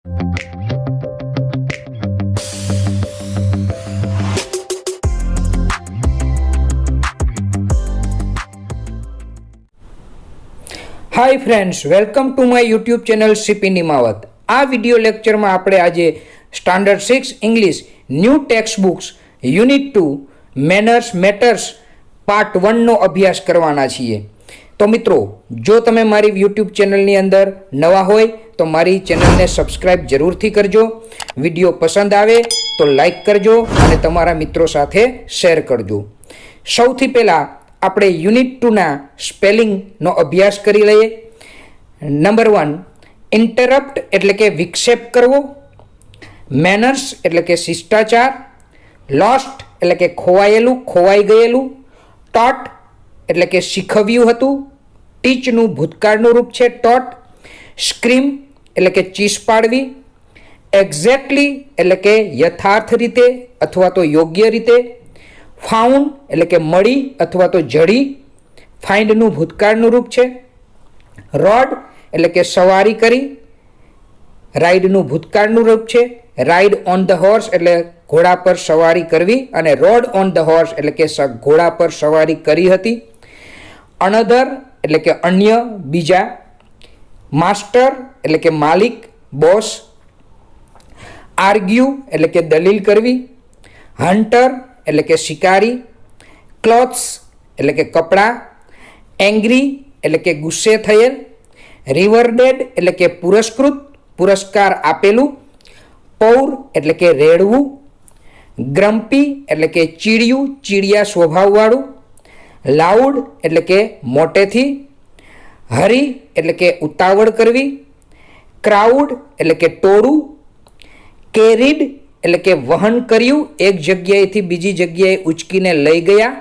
Hi friends, welcome to my YouTube channel CP Nimavat. આ વિડીયો લેક્ચરમાં આપણે આજે standard 6 English new text books unit 2 manners matters part 1નો અભ્યાસ કરવાના છીએ. તો મિત્રો, જો તમે મારી યુટ્યુબ ચેનલની અંદર નવા હોય તો મારી ચેનલને સબસ્ક્રાઈબ જરૂરથી કરજો. વિડીયો પસંદ આવે તો લાઈક કરજો અને તમારા મિત્રો સાથે શેર કરજો. સૌથી પહેલાં આપણે યુનિટ 2ના સ્પેલિંગનો અભ્યાસ કરી લઈએ. નંબર 1, ઇન્ટરપ્ટ એટલે કે વિક્ષેપ કરવો. મેનર્સ એટલે કે શિષ્ટાચાર. લોસ્ટ એટલે કે ખોવાયેલું, ખોવાઈ ગયેલું. ટોટ એટલે કે શીખવ્યું હતું. ટીચનું ભૂતકાળનું રૂપ છે ટોટ. સ્ક્રીમ એટલે કે ચીસ પાડવી. એક્ઝેક્ટલી એટલે કે યથાર્થ રીતે અથવા તો યોગ્ય રીતે. ફાઉન્ડ એટલે કે મળી અથવા તો જડી. ફાઇન્ડનું ભૂતકાળનું રૂપ છે. રોડ એટલે કે સવારી કરી. રાઇડનું ભૂતકાળનું રૂપ છે. રાઇડ ઓન ધ હોર્સ એટલે ઘોડા પર સવારી કરવી અને રોડ ઓન ધ હોર્સ એટલે કે ઘોડા પર સવારી કરી હતી. અનધર એટલે કે અન્ય, બીજા. માસ્ટર એટલે કે માલિક, બોસ. આર્ગ્યુ એટલે કે દલીલ કરવી. હન્ટર એટલે કે શિકારી. ક્લોથ્સ એટલે કે કપડાં. એંગ્રી એટલે કે ગુસ્સે થયેલ. રિવરડેડ એટલે કે પુરસ્કૃત, પુરસ્કાર આપેલું. પૌર એટલે કે રેડવું. ગ્રમ્પી એટલે કે ચીડિયું, ચીડિયા સ્વભાવવાળું. લાઉડ એટલે કે મોટેથી. હરી એટલે કે ઉતાવળ કરવી. ક્રાઉડ એટલે કે ટોળું. કેરીડ એટલે કે વહન કર્યું, એક જગ્યાએથી બીજી જગ્યાએ ઉચકીને લઈ ગયા.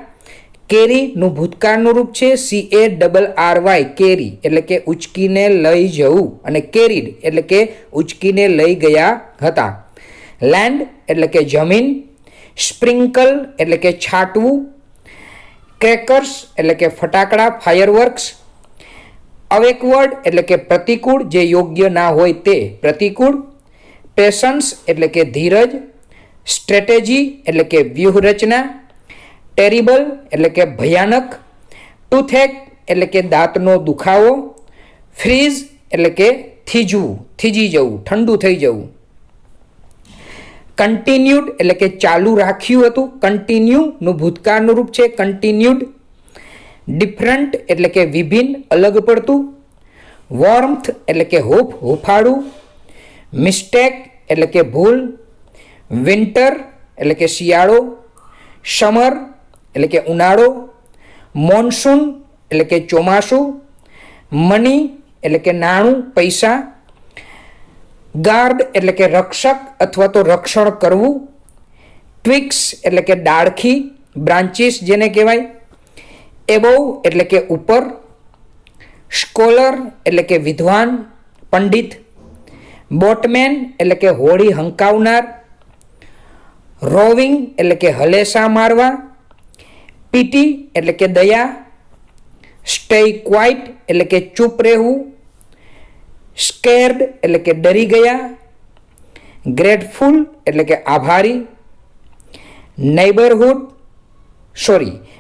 કેરીનું ભૂતકાળનું રૂપ છે CARRY, કેરી એટલે કે ઉચકીને લઈ જવું અને કેરીડ એટલે કે ઉચકીને લઈ ગયા હતા. લેન્ડ એટલે કે જમીન. સ્પ્રિંકલ એટલે કે છાંટવું. ક્રેકર્સ એટલે કે ફટાકડા, ફાયરવર્ક્સ. અવેકવર્ડ એટલે કે પ્રતિકૂળ, જે યોગ્ય ના હોય તે પ્રતિકૂળ. પેશન્સ એટલે કે ધીરજ. સ્ટ્રેટેજી એટલે કે વ્યૂહરચના. ટેરિબલ એટલે કે ભયાનક. ટૂથેક એટલે કે દાંતનો દુખાવો. ફ્રીઝ એટલે કે થીજવું, થીજી જવું, ઠંડુ થઈ જવું. કન્ટિન્યુડ એટલે કે ચાલુ રાખ્યું હતું. કન્ટિન્યુનું ભૂતકાળનું રૂપ છે કન્ટિન્યુડ. ડિફરન્ટ એટલે કે વિભિન્ન, અલગ પડતું. વોર્મથ એટલે કે હૂંફ, હૂંફાળું. મિસ્ટેક એટલે કે ભૂલ. વિન્ટર એટલે કે શિયાળો. સમર એટલે કે ઉનાળો. મોન્સૂન એટલે કે ચોમાસું. મની એટલે કે નાણું, પૈસા. ગાર્ડ એટલે કે રક્ષક અથવા તો રક્ષણ કરવું. ટ્વિક્સ એટલે કે ડાળખી, બ્રાન્ચીસ જેને કહેવાય. એબોવ એટલે કે ઉપર. સ્કોલર એટલે કે વિદ્વાન, પંડિત. બોટમેન એટલે કે હોડી હંકાવનાર. રોવિંગ એટલે કે હલેસા મારવા. પીટી એટલે કે દયા. સ્ટે ક્વાઇટ એટલે કે ચૂપ રહેવું. સ્કેર્ડ એટલે કે ડરી ગયા. ગ્રેટફુલ એટલે કે આભારી.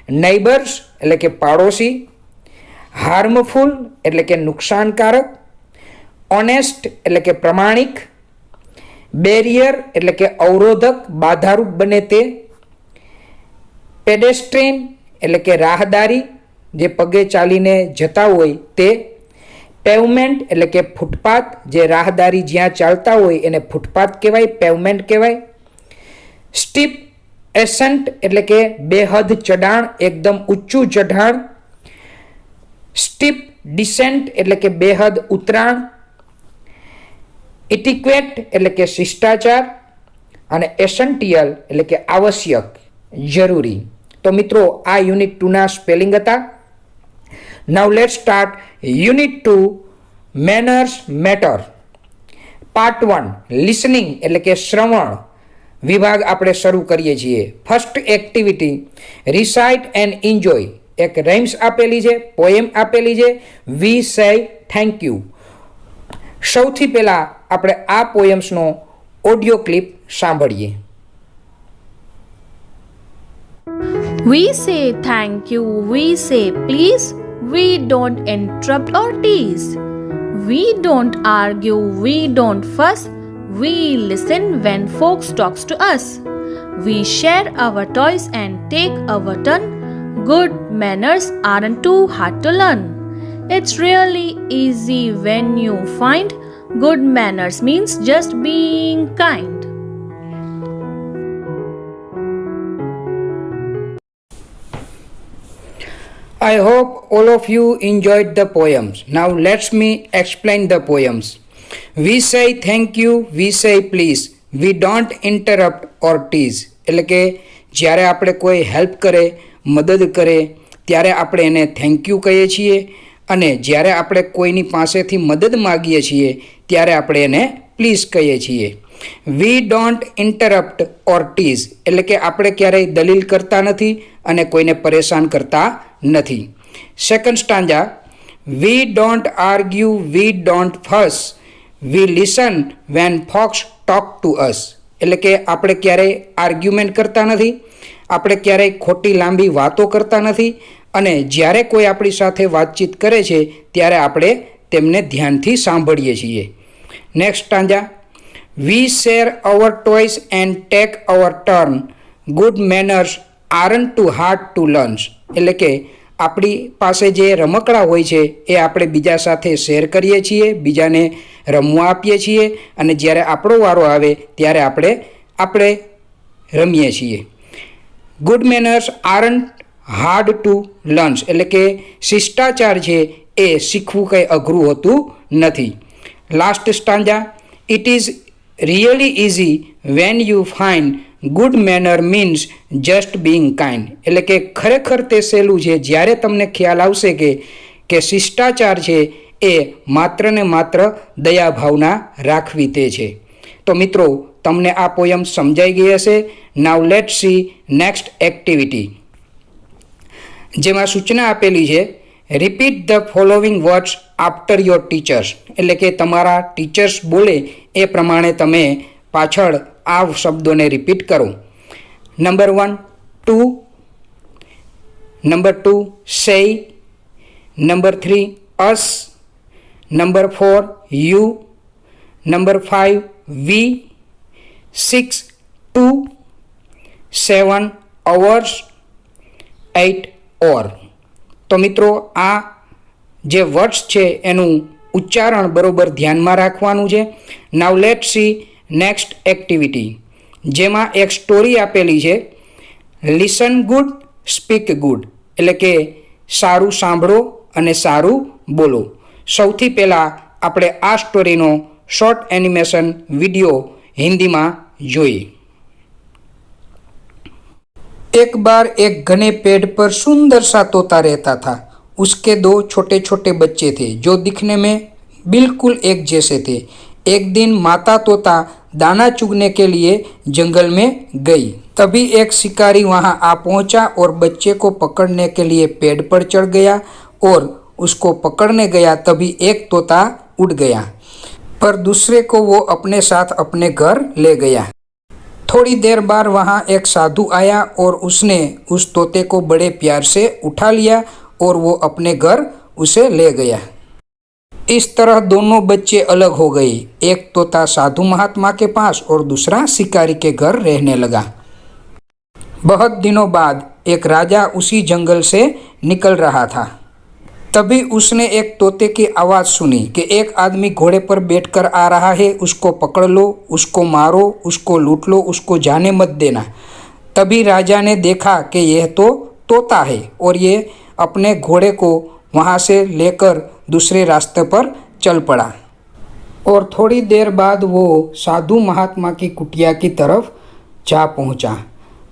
નેબર્સ એટલે કે પાડોશી. હાર્મફુલ એટલે કે નુકસાનકારક. ઓનેસ્ટ એટલે કે પ્રમાણિક. બેરિયર એટલે કે અવરોધક, બાધારૂપ બને તે. પેડેસ્ટ્રીન એટલે કે રાહદારી, જે પગે ચાલીને જતા હોય તે. પેવમેન્ટ એટલે કે ફૂટપાથ, જે રાહદારી જ્યાં ચાલતા હોય એને ફૂટપાથ કહેવાય, પેવમેન્ટ કહેવાય. સ્ટીપ એસન્ટ એટલે કે બેહદ ચઢાણ, એકદમ ઊંચું ચઢાણ. સ્ટીપ ડિસેન્ટ એટલે કે બેહદ ઉતરાણ. ઇટિક્વેટ એટલે કે શિષ્ટાચાર અને એસેન્ટિયલ એટલે કે આવશ્યક, જરૂરી. તો મિત્રો, આ યુનિટ 2ના સ્પેલિંગ હતા. Now let's start unit 2 manners matter. Part 1 listening એટલે કે શ્રવણ વિભાગ આપણે શરૂ કરીએ છીએ. First activity recite and enjoy. એક રાઇમ્સ આપેલી છે, પોએમ આપેલી છે. વી સે થેન્ક યુ. સૌથી પહેલાં આપણે આ પોયમ્સનો ઓડિયો ક્લિપ સાંભળીએ. We say thank you, we say please, we don't interrupt or tease. We don't argue, we don't fuss, we listen when folks talks to us. We share our toys and take our turn. Good manners aren't too hard to learn. It's really easy when you find good manners means just being kind. I hope all of you enjoyed the poems. Now let me explain the poems. We say thank you, we say please. We don't interrupt or tease. એટલે કે જ્યારે આપણે કોઈ help કરે, મદદ કરે ત્યારે આપણે એને થેન્ક યુ કહીએ છીએ અને જ્યારે આપણે કોઈની પાસેથી મદદ માગીએ છીએ ત્યારે આપણે એને પ્લીઝ કહીએ છીએ. We don't interrupt or tease એટલે કે આપણે ક્યારેય દલીલ કરતા નથી અને કોઈને પરેશાન કરતા નથી. Second stanza, we don't argue, we don't fuss, we listen when folks talk to us એટલે કે આપણે ક્યારેય આર્ગ્યુમેન્ટ કરતા નથી, આપણે ક્યારેય ખોટી લાંબી વાતો કરતા નથી અને જ્યારે કોઈ આપણી સાથે વાતચીત કરે છે ત્યારે આપણે તેમને ધ્યાનથી સાંભળીએ છીએ. Next stanza, we share our toys and take our turn, good manners aren't too hard to learn એટલે કે આપણી પાસે જે રમકડા હોય છે એ આપણે બીજા સાથે શેર કરીએ છીએ, બીજાને રમવા આપીએ છીએ અને જ્યારે આપણો વારો આવે ત્યારે આપણે રમીએ છીએ. Good manners aren't hard to learn એટલે કે શિષ્ટાચાર છે એ શીખવું કંઈ અઘરું હોતું નથી. Last stanza, it is really easy when you find good manner means just Bing kind એટલે કે ખરેખર તે સહેલું છે જ્યારે તમને ખ્યાલ આવશે કે શિષ્ટાચાર છે એ માત્ર ને માત્ર દયાભાવના રાખવી તે છે. તો મિત્રો, તમને આ પોયમ સમજાઈ ગઈ હશે. નાવ લેટ સી નેક્સ્ટ એક્ટિવિટી, જેમાં સૂચના આપેલી છે repeat the following words after your teachers એટલે કે તમારા ટીચર્સ બોલે એ પ્રમાણે તમે પાછળ આ શબ્દોને રિપીટ કરો. Number 1 to, number 2 say, number 3 us, number 4 you, number 5 we, 6 to, 7 ours, 8 or. તો મિત્રો, આ જે વર્ડ્સ છે એનું ઉચ્ચારણ બરોબર ધ્યાનમાં રાખવાનું છે. નાવ લેટ સી નેક્સ્ટ એક્ટિવિટી, જેમાં એક સ્ટોરી આપેલી છે લિસન ગુડ સ્પીક ગુડ એટલે કે સારું સાંભળો અને સારું બોલો. સૌથી પહેલાં આપણે આ સ્ટોરીનો શોર્ટ એનિમેશન વિડીયો હિન્દીમાં જોઈએ. एक बार एक घने पेड़ पर सुंदर सा तोता रहता था. उसके 2 छोटे छोटे बच्चे थे जो दिखने में बिल्कुल एक जैसे थे. एक दिन माता तोता दाना चुगने के लिए जंगल में गई. तभी एक शिकारी वहां आ पहुंचा और बच्चे को पकड़ने के लिए पेड़ पर चढ़ गया और उसको पकड़ने गया. तभी एक तोता उड़ गया पर दूसरे को वो अपने साथ अपने घर ले गया. थोड़ी देर बाद वहाँ एक साधु आया और उसने उस तोते को बड़े प्यार से उठा लिया और वो अपने घर उसे ले गया. इस तरह दोनों बच्चे अलग हो गए. एक तोता साधु महात्मा के पास और दूसरा शिकारी के घर रहने लगा. बहुत दिनों बाद एक राजा उसी जंगल से निकल रहा था. तभी उसने एक तोते की आवाज़ सुनी कि एक आदमी घोड़े पर बैठकर आ रहा है, उसको पकड़ लो, उसको मारो, उसको लूट लो, उसको जाने मत देना. तभी राजा ने देखा कि यह तो तोता है और ये अपने घोड़े को वहाँ से लेकर दूसरे रास्ते पर चल पड़ा और थोड़ी देर बाद वो साधु महात्मा की कुटिया की तरफ जा पहुँचा.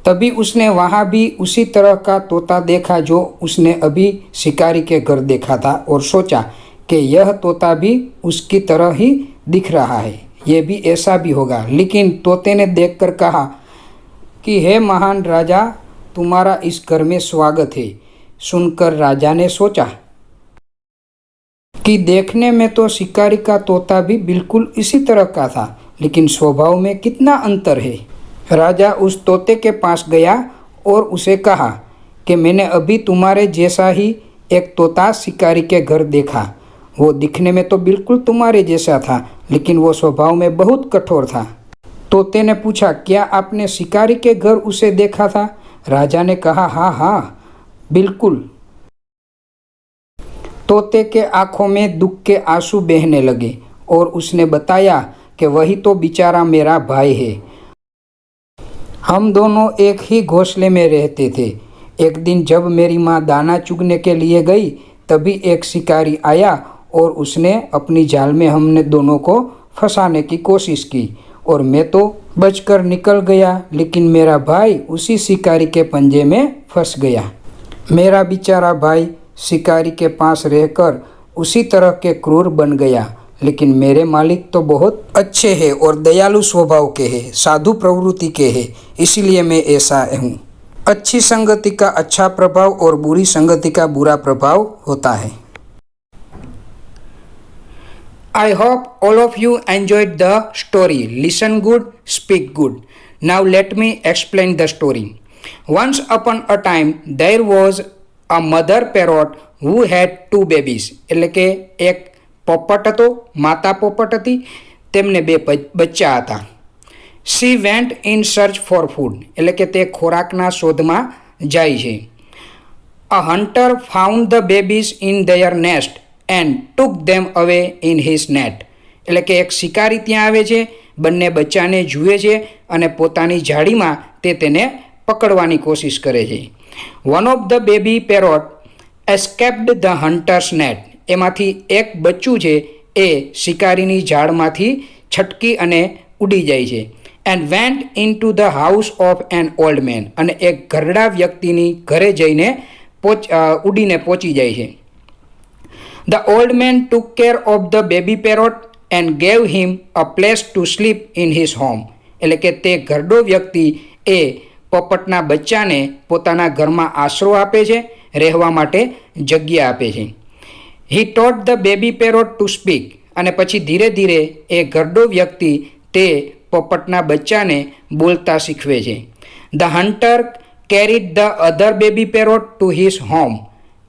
तभी उसने वहाँ भी उसी तरह का तोता देखा जो उसने अभी शिकारी के घर देखा था और सोचा कि यह तोता भी उसकी तरह ही दिख रहा है, ये भी ऐसा भी होगा. लेकिन तोते ने देखकर कहा कि हे महान राजा, तुम्हारा इस घर में स्वागत है. सुनकर राजा ने सोचा कि देखने में तो शिकारी का तोता भी बिल्कुल इसी तरह का था, लेकिन स्वभाव में कितना अंतर है। राजा उस तोते के पास गया और उसे कहा कि मैंने अभी तुम्हारे जैसा ही एक तोता शिकारी के घर देखा। वो दिखने में तो बिल्कुल तुम्हारे जैसा था, लेकिन वो स्वभाव में बहुत कठोर था। तोते ने पूछा, क्या आपने शिकारी के घर उसे देखा था? राजा ने कहा, हाँ हाँ बिल्कुल। तोते के आंखों में दुख के आंसू बहने लगे और उसने बताया कि वही तो बेचारा मेरा भाई है। हम दोनों एक ही घोंसले में रहते थे। एक दिन जब मेरी माँ दाना चुगने के लिए गई, तभी एक शिकारी आया और उसने अपनी जाल में हमने दोनों को फंसाने की कोशिश की और मैं तो बचकर निकल गया, लेकिन मेरा भाई उसी शिकारी के पंजे में फंस गया। मेरा बेचारा भाई शिकारी के पास रहकर उसी तरह के क्रूर बन गया, लेकिन मेरे मालिक तो बहुत अच्छे हैं और दयालु स्वभाव के हैं, साधु प्रवृत्ति के हैं, इसलिए मैं ऐसा हूँ। अच्छी संगति का अच्छा प्रभाव और बुरी संगति का बुरा प्रभाव होता है। I hope all of you enjoyed the story. Listen good, speak good. Now let me explain the story. Once upon a time there was a mother parrot who had two babies. એટલે કે એક પોપટ હતો, માતા પોપટ હતી, તેમને બે બચ્ચા હતા. She went in search for food. એટલે કે તે ખોરાકના શોધમાં જાય છે. A hunter found the babies in their nest and took them away in his net. એટલે કે એક શિકારી ત્યાં આવે છે, બંને બચ્ચાને જુએ છે અને પોતાની જાળીમાં તેને પકડવાની કોશિશ કરે છે. One of the baby parrot escaped the hunter's net. એમાંથી એક બચ્ચું છે એ શિકારીની જાળમાંથી છટકી અને ઉડી જાય છે. And vent in to the house of an old man. અને એક ઘરડા વ્યક્તિની ઘરે જઈને ઉડીને પહોંચી જાય છે. The old man took care of the baby parrot and gave him a place to sleep in his home. એટલે કે તે ઘરડો વ્યક્તિ એ પોપટના બચ્ચાને પોતાના ઘરમાં આશરો આપે છે, રહેવા માટે જગ્યા આપે છે. He taught the baby parrot to speak. અને પછી ધીરે ધીરે એ ઘરડો વ્યક્તિ તે પોપટના બચ્ચાને બોલતા શીખવે છે. The hunter carried the other baby parrot to his home.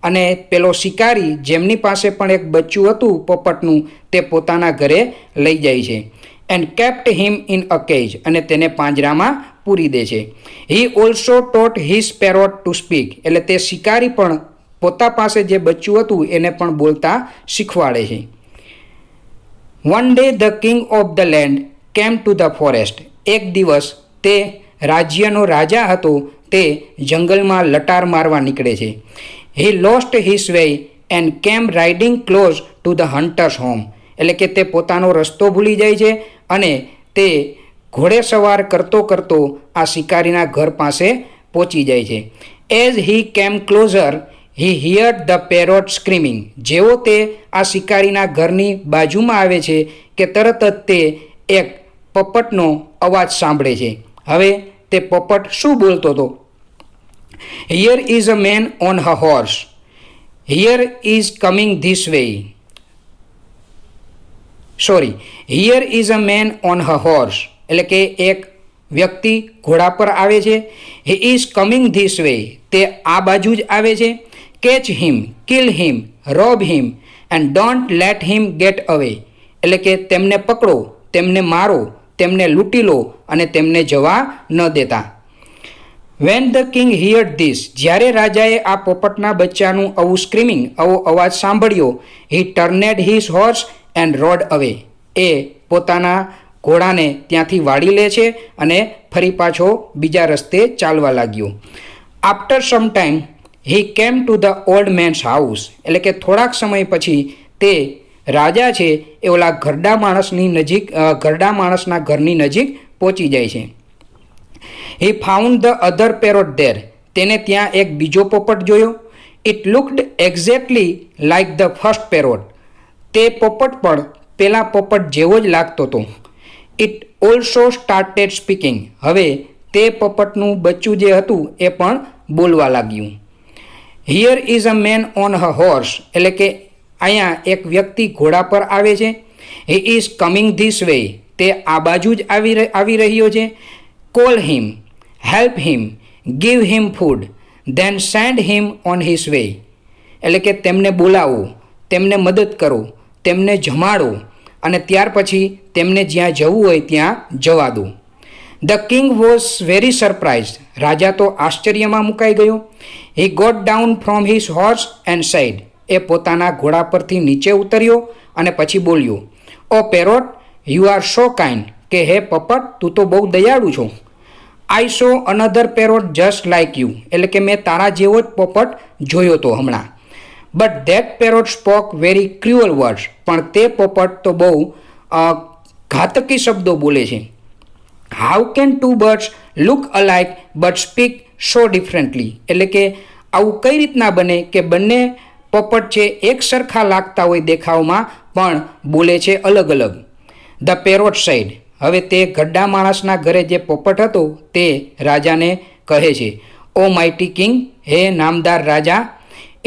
અને પેલો શિકારી જેમની પાસે પણ એક બચ્ચું હતું પોપટનું, તે પોતાના ઘરે લઈ જાય છે. And kept him in a cage. અને તેને પાંજરામાં પૂરી દે છે. He also taught his parrot to speak. એટલે તે શિકારી પણ પોતા પાસે જે બચ્ચું હતું એને પણ બોલતા શીખવાડે છે. One day the king of the land came to the forest. એક દિવસ તે રાજ્યનો રાજા હતો, તે જંગલમાં લટાર મારવા નીકળે છે. He lost his way and came riding close to the hunter's home. એટલે કે તે પોતાનો રસ્તો ભૂલી જાય છે અને તે ઘોડે સવાર કરતો કરતો આ શિકારીના ઘર પાસે પહોંચી જાય છે. As he came closer, he heard the parrot screaming. જેવો તે આ શિકારીના ઘરની બાજુમાં આવે છે કે તરત જ તે એક પોપટનો અવાજ સાંભળે છે. હવે તે પોપટ શું બોલતો હતો? Here is a man on a horse. Here is coming this way. Here is a man on a horse. એટલે કે એક વ્યક્તિ ઘોડા પર આવે છે. He is coming this way. તે આ બાજુ જ આવે છે. Catch him, kill him, rob him and don't let him get away. એટલે કે તેમને પકડો, તેમને મારો, તેમને લૂંટી લો અને તેમને જવા ન દેતા. When the king heard this, જ્યારે રાજાએ આ પોપટના બચ્ચાનું આવું સ્ક્રીમિંગ, આવો અવાજ સાંભળ્યો, he turned his horse and rode away. એ પોતાના ઘોડાને ત્યાંથી વાળી લે છે અને ફરી પાછો બીજા રસ્તે ચાલવા લાગ્યો. After some time, he came to the old man's house. એટલે કે થોડાક સમય પછી તે રાજા છે એ ઓલા ઘરડા માણસના ઘરની નજીક પહોંચી જાય છે. He found the other parrot there. તેને ત્યાં એક બીજો પોપટ જોયો. It looked exactly like the first parrot. તે પોપટ પણ પેલા પોપટ જેવો જ લાગતો હતો. It also started speaking. હવે તે પોપટનું બચ્ચું જે હતું એ પણ બોલવા લાગ્યું. Here is a man on a horse. એટલે કે અહીંયા એક વ્યક્તિ ઘોડા પર આવે છે. He is coming this way, તે આ બાજુ જ આવી રહ્યો છે. Call him, help him, give him food, then send him on his way. એટલે કે તેમને બોલાવો, તેમને મદદ કરો, તેમને જમાડો અને ત્યાર પછી તેમને જ્યાં જવું હોય ત્યાં જવા દો. The king was very surprise, રાજા તો આશ્ચર્યમાં મુકાઈ ગયો. He got down from his horse and said, એ પોતાના ઘોડા પરથી નીચે ઉતર્યો અને પછી બોલ્યો, O parrot, you are so kind, કે હે પોપટ, તું તો બહુ દયાળુ છો. I saw another parrot just like you, એટલે કે મેં તારા જેવો જ પોપટ જોયો તો હમણાં. But that parrot spoke very cruel words, પણ તે પોપટ તો બહુ ઘાતકી શબ્દો બોલે છે. How can two birds look alike but speak so differently, એટલે કે આવું કઈ રીતના બને કે બંને પોપટ છે એક સરખા લાગતા હોય દેખાવમાં પણ બોલે છે અલગ અલગ. ધ પેરોટ સાઇડ, હવે તે ગड्ढा માણસના ઘરે જે પોપટ હતો તે રાજાને કહે છે, ઓ માઇટી કિંગ, હે નામદાર રાજા,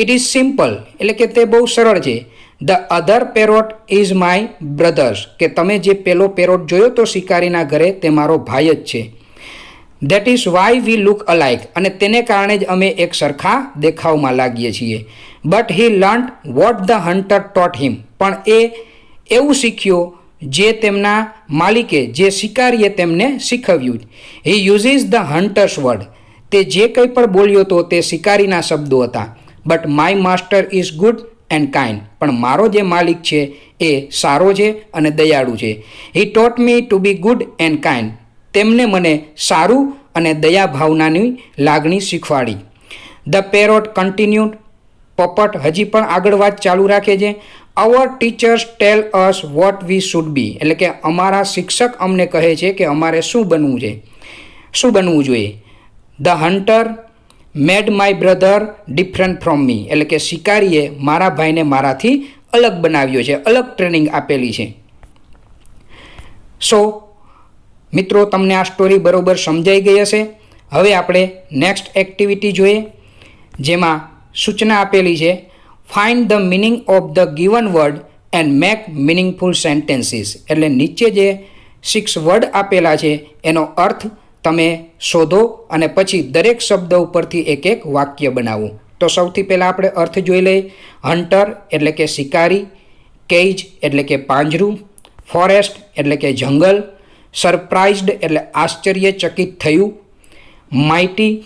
ઇટ ઇઝ સિમ્પલ, એટલે કે તે બહુ સરળ છે. The other parrot is my brothers, કે તમે જે પેલો પેરોટ જોયો તો શિકારીના ઘરે તે મારો ભાઈ જ છે. That is why we look અલાઇક, અને તેને કારણે જ અમે એક સરખા દેખાવમાં લાગીએ છીએ. But he learnt what the hunter taught him, પણ એ એવું શીખ્યો જે તેમના માલિકે, જે શિકારીએ તેમને શીખવ્યું. હી યુઝિસ ધ હન્ટર્સ વર્ડ, તે જે કંઈ પણ બોલ્યો તો તે શિકારીના શબ્દો હતા. But my master is good and kind, પણ મારો જે માલિક છે એ સારો છે અને દયાળુ છે. He taught me to be good and kind, તેમને મને સારું અને દયા ભાવનાની લાગણી શીખવાડી. ધ પેરોટ કન્ટિન્યુડ, પોપટ હજી પણ આગળ વાત ચાલુ રાખે છે. Our teachers tell us what we should be, એટલે કે અમારા શિક્ષક અમને કહે છે કે અમારે શું બનવું જોઈએ. The hunter made my brother different from મી, એટલે કે શિકારીએ મારા ભાઈને મારાથી અલગ બનાવ્યો છે, અલગ ટ્રેનિંગ આપેલી છે. સો મિત્રો, તમને આ સ્ટોરી બરોબર સમજાઈ ગઈ હશે. હવે આપણે નેક્સ્ટ એક્ટિવિટી જોઈએ, જેમાં સૂચના આપેલી છે, find the meaning of the given word and make meaningful sentences. એટલે નીચે જે 6 વર્ડ આપેલા છે એનો અર્થ તમે શોધો અને પછી દરેક શબ્દ ઉપરથી એક એક વાક્ય બનાવો. તો સૌથી પહેલાં આપણે અર્થ જોઈ લઈએ. હન્ટર એટલે કે શિકારી, કેજ એટલે કે પાંજરું, ફોરેસ્ટ એટલે કે જંગલ, સરપ્રાઇઝડ એટલે આશ્ચર્યચકિત થયું, માઇટી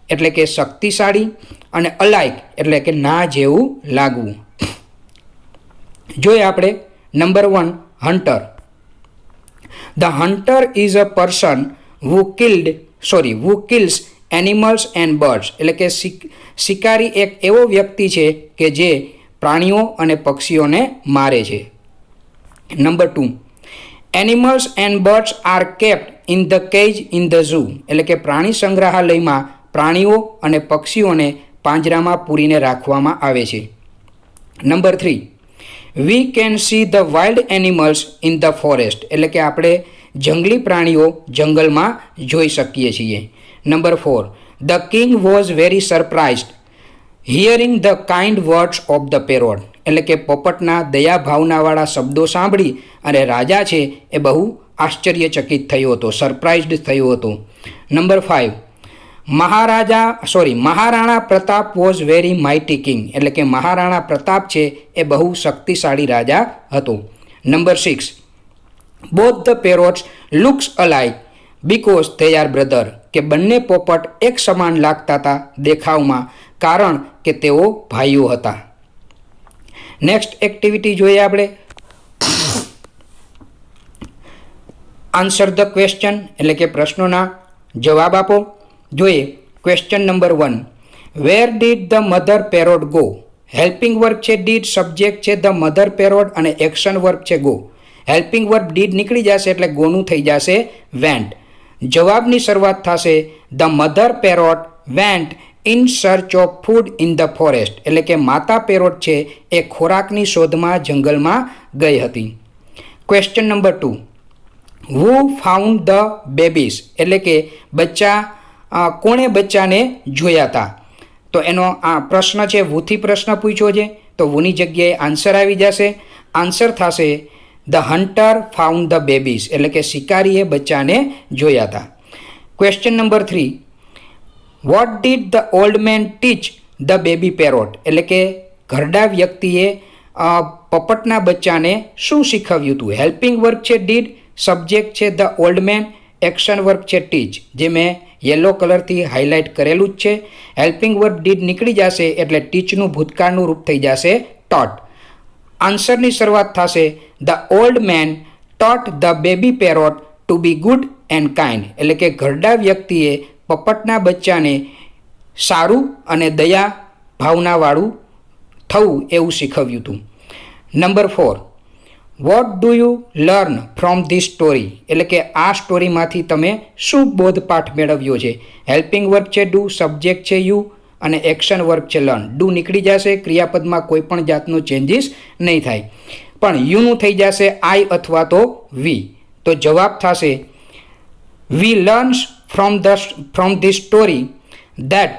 એટલે કે શક્તિશાળી અને અલાઇક એટલે કે ના જેવું લાગવું. જોઈએ આપણે number 1 hunter. The hunter is a person who kills animals and birds, એટલે કે શિકારી એક એવો વ્યક્તિ છે કે જે પ્રાણીઓ અને પક્ષીઓને મારે છે. Number 2 animals and birds are kept in the cage in the zoo, એટલે કે પ્રાણી સંગ્રહાલયમાં પ્રાણીઓ અને પક્ષીઓને પાંજરામાં પૂરીને રાખવામાં આવે છે. Number 3 we can see the wild animals in the forest, એટલે કે આપણે જંગલી પ્રાણીઓ જંગલમાં જોઈ શકીએ છીએ. Number 4 the king was very surprised hearing the kind words of the parrot, એટલે કે પોપટના દયા ભાવનાવાળા શબ્દો સાંભળી અને રાજા છે એ બહુ આશ્ચર્યચકિત થયો હતો, સરપ્રાઇઝડ થયો હતો. Number 5 Maharana Pratap was very mighty king, એટલે કે મહારાણા પ્રતાપ છે એ બહુ શક્તિશાળી રાજા હતો. Number 6 both the parrots looks અલાઇક because they are brother, કે બંને પોપટ એક સમાન લાગતા હતા દેખાવમાં કારણ કે તેઓ ભાઈઓ હતા. નેક્સ્ટ એક્ટિવિટી જોઈએ આપણે. આન્સર ધ ક્વેશ્ચન, એટલે કે પ્રશ્નોના જવાબ આપો. જોઈએ question number 1, where did the mother parrot go. Helping verb છે ડીડ, સબ્જેક્ટ છે ધ મધર પેરોટ અને એક્શન વર્બ છે ગો. હેલ્પિંગ વર્બ ડીડ નીકળી જશે એટલે ગોનું થઈ જશે વેન્ટ. જવાબની શરૂઆત થશે the mother parrot vent in search of food in the forest, એટલે કે માતા પેરોટ છે એ ખોરાકની શોધમાં જંગલમાં ગઈ હતી. Question number 2, who found the babies, એટલે કે કોણે બચ્ચાને જોયા હતા. તો એનો આ પ્રશ્ન છે, હુથી પ્રશ્ન પૂછ્યો છે. તો વુની જગ્યાએ આન્સર આવી જશે. આન્સર થશે the hunter found the babies, એટલે કે શિકારીએ બચ્ચાને જોયા હતા. Question number 3, what did the old main teach the baby parrot, એટલે કે ઘરડા વ્યક્તિએ પોપટના બચ્ચાને શું શીખવ્યું હતું? હેલ્પિંગ વર્ક છે ડીડ, સબ્જેક્ટ છે the old main, action work છે ટીચ, જે મેં યલો કલરથી હાઇલાઇટ કરેલું જ છે. હેલ્પિંગ વર્ક ડીડ નીકળી જશે એટલે ટીચનું ભૂતકાળનું રૂપ થઈ જશે ટોટ. આન્સરની શરૂઆત થશે the old man taught the baby parrot to be good and kind, એટલે કે ઘરડા વ્યક્તિએ પોપટના બચ્ચાને સારું અને દયા ભાવનાવાળું થવું એવું શીખવ્યું હતું. Number 4, what do you learn from this story, એટલે કે આ સ્ટોરીમાંથી તમે શું બોધપાઠ મેળવ્યો છે? હેલ્પિંગ વર્ક છે ડુ, સબ્જેક્ટ છે યુ અને એક્શન વર્ક છે લર્ન. ડુ નીકળી જશે, ક્રિયાપદમાં કોઈ પણ જાતનો ચેન્જીસ નહીં થાય, પણ યુનું થઈ જશે આઈ અથવા તો વી. તો જવાબ થશે we learns from this story that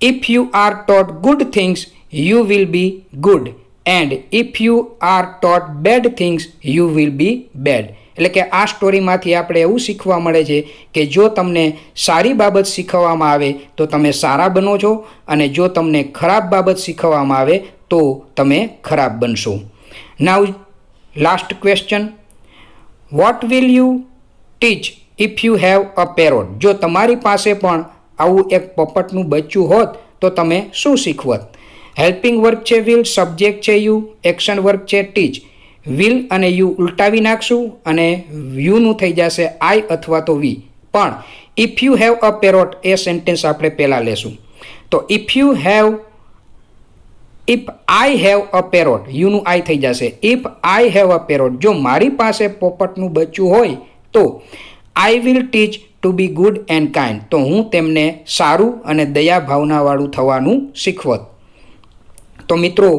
if you are taught good things you will be good and if you are taught bad things you will be bad. એટલે કે આ સ્ટોરીમાંથી આપણે એવું શીખવા મળે છે કે જો તમને સારી બાબત શીખવવામાં આવે તો તમે સારા બનો છો અને જો તમને ખરાબ બાબત શીખવવામાં આવે તો તમે ખરાબ બનશો. Now last question, what will you teach if you have a parrot, જો તમારી પાસે પણ આવું એક પોપટનું બચ્ચું હોત તો તમે શું શીખવત? હેલ્પિંગ વર્ક છે વિલ, સબ્જેક્ટ છે યુ, એક્શન વર્ક છે ટીચ. વિલ અને યુ ઉલટાવી નાખશું અને યુનું થઈ જશે આઈ અથવા તો વી. પણ if you have a parrot એ સેન્ટેન્સ આપણે પહેલાં લેશું. તો if I have a parrot, યુનું આઈ થઈ જશે. If I have a parrot, જો મારી પાસે પોપટનું બચ્ચું હોય તો I will teach to be good and kind, તો હું તેમને સારું અને દયા ભાવનાવાળું થવાનું શીખવત. તો મિત્રો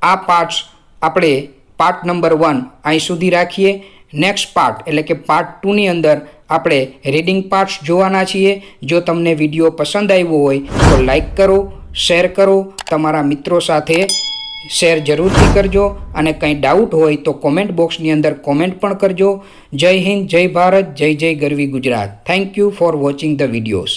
આ પાર્ટ્સ આપણે પાર્ટ નંબર 1 અહીં સુધી રાખીએ. નેક્સ્ટ પાર્ટ એટલે કે પાર્ટ 2ની અંદર આપણે રીડિંગ પાર્ટ્સ જોવાના છીએ. જો તમને વિડીયો પસંદ આવ્યો હોય તો લાઈક કરો, શેર કરો, તમારા મિત્રો સાથે શેર જરૂરથી કરજો અને કંઈ ડાઉટ હોય તો કોમેન્ટ બોક્સની અંદર કોમેન્ટ પણ કરજો. જય હિન્દ, જય ભારત, જય જય ગરવી Gujarat. Thank you for watching the videos.